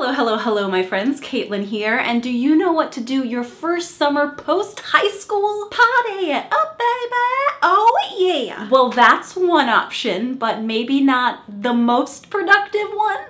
Hello, hello, hello, my friends. Kaitlyn here, and do you know what to do your first summer post-high school? Party it up, baby! Oh yeah! Well, that's one option, but maybe not the most productive one.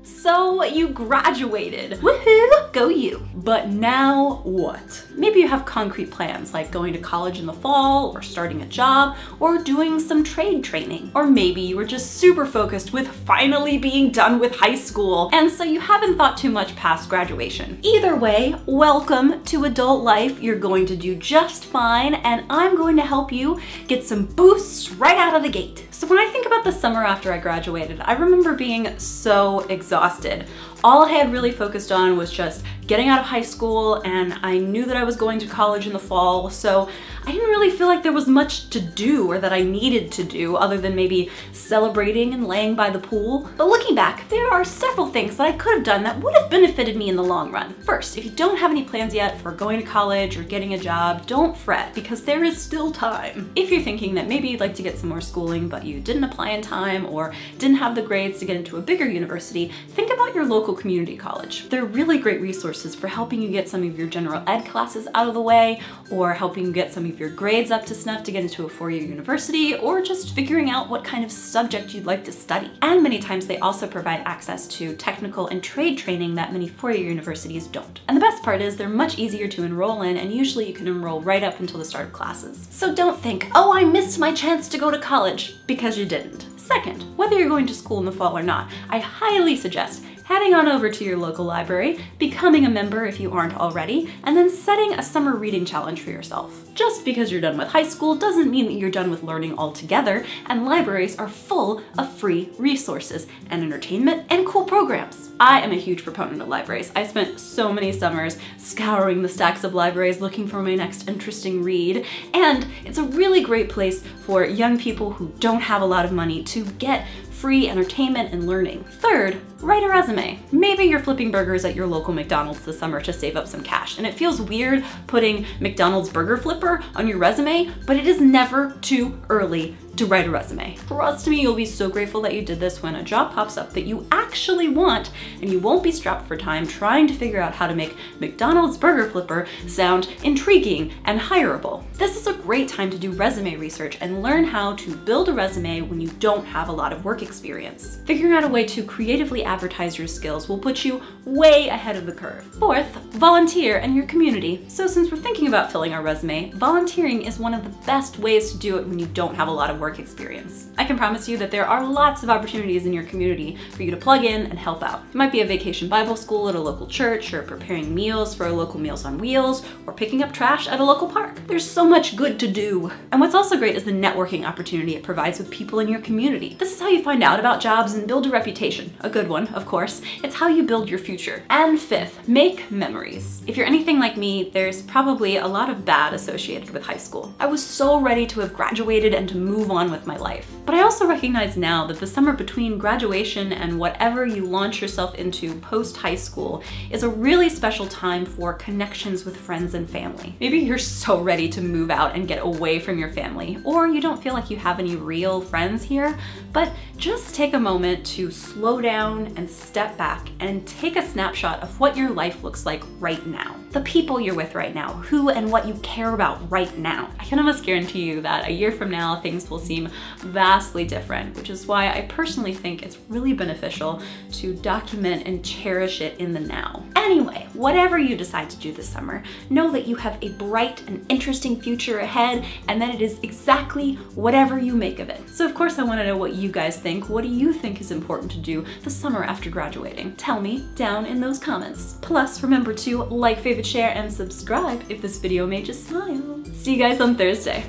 So you graduated. Woohoo! Go you. But now what? Maybe you have concrete plans like going to college in the fall, or starting a job, or doing some trade training. Or maybe you were just super focused with finally being done with high school, and so you haven't thought too much past graduation. Either way, welcome to adult life. You're going to do just fine, and I'm going to help you get some boosts right out of the gate. So when I think about the summer after I graduated, I remember being so exhausted. All I had really focused on was just getting out of high school, and I knew that I was going to college in the fall, so I didn't really feel like there was much to do or that I needed to do other than maybe celebrating and laying by the pool. But looking back, there are several things that I could have done that would have benefited me in the long run. First, if you don't have any plans yet for going to college or getting a job, don't fret, because there is still time. If you're thinking that maybe you'd like to get some more schooling but you didn't apply in time or didn't have the grades to get into a bigger university, think about your local community college. They're really great resources for helping you get some of your general ed classes out of the way, or helping you get some of your grades up to snuff to get into a four-year university, or just figuring out what kind of subject you'd like to study. And many times they also provide access to technical and trade training that many four-year universities don't. And the best part is they're much easier to enroll in, and usually you can enroll right up until the start of classes. So don't think, oh, I missed my chance to go to college, because you didn't. Second, whether you're going to school in the fall or not, I highly suggest heading on over to your local library, becoming a member if you aren't already, and then setting a summer reading challenge for yourself. Just because you're done with high school doesn't mean that you're done with learning altogether, and libraries are full of free resources and entertainment and cool programs. I am a huge proponent of libraries. I spent so many summers scouring the stacks of libraries looking for my next interesting read, and it's a really great place for young people who don't have a lot of money to get free entertainment and learning. Third, write a resume. Maybe you're flipping burgers at your local McDonald's this summer to save up some cash, and it feels weird putting McDonald's burger flipper on your resume, but it is never too early to write a resume. Trust me, you'll be so grateful that you did this when a job pops up that you actually want, and you won't be strapped for time trying to figure out how to make McDonald's burger flipper sound intriguing and hireable. This is a great time to do resume research and learn how to build a resume when you don't have a lot of work experience. Figuring out a way to creatively advertise your skills will put you way ahead of the curve. Fourth, volunteer in your community. So since we're thinking about filling our resume, volunteering is one of the best ways to do it when you don't have a lot of work experience. I can promise you that there are lots of opportunities in your community for you to plug in and help out. It might be a vacation Bible school at a local church, or preparing meals for a local Meals on Wheels, or picking up trash at a local park. There's so much good to do. And what's also great is the networking opportunity it provides with people in your community. This is how you find out about jobs and build a reputation. A good one, of course. It's how you build your future. And fifth, make memories. If you're anything like me, there's probably a lot of bad associated with high school. I was so ready to have graduated and to move on with my life. But I also recognize now that the summer between graduation and whatever you launch yourself into post-high school is a really special time for connections with friends and family. Maybe you're so ready to move out and get away from your family, or you don't feel like you have any real friends here, but just take a moment to slow down and step back and take a snapshot of what your life looks like right now. The people you're with right now, who and what you care about right now. I can almost guarantee you that a year from now, things will seem vastly different, which is why I personally think it's really beneficial to document and cherish it in the now. Anyway, whatever you decide to do this summer, know that you have a bright and interesting future ahead, and that it is exactly whatever you make of it. So of course I want to know what you guys think. What do you think is important to do the summer after graduating? Tell me down in those comments. Plus, remember to like, favorite, share, and subscribe if this video made you smile. See you guys on Thursday.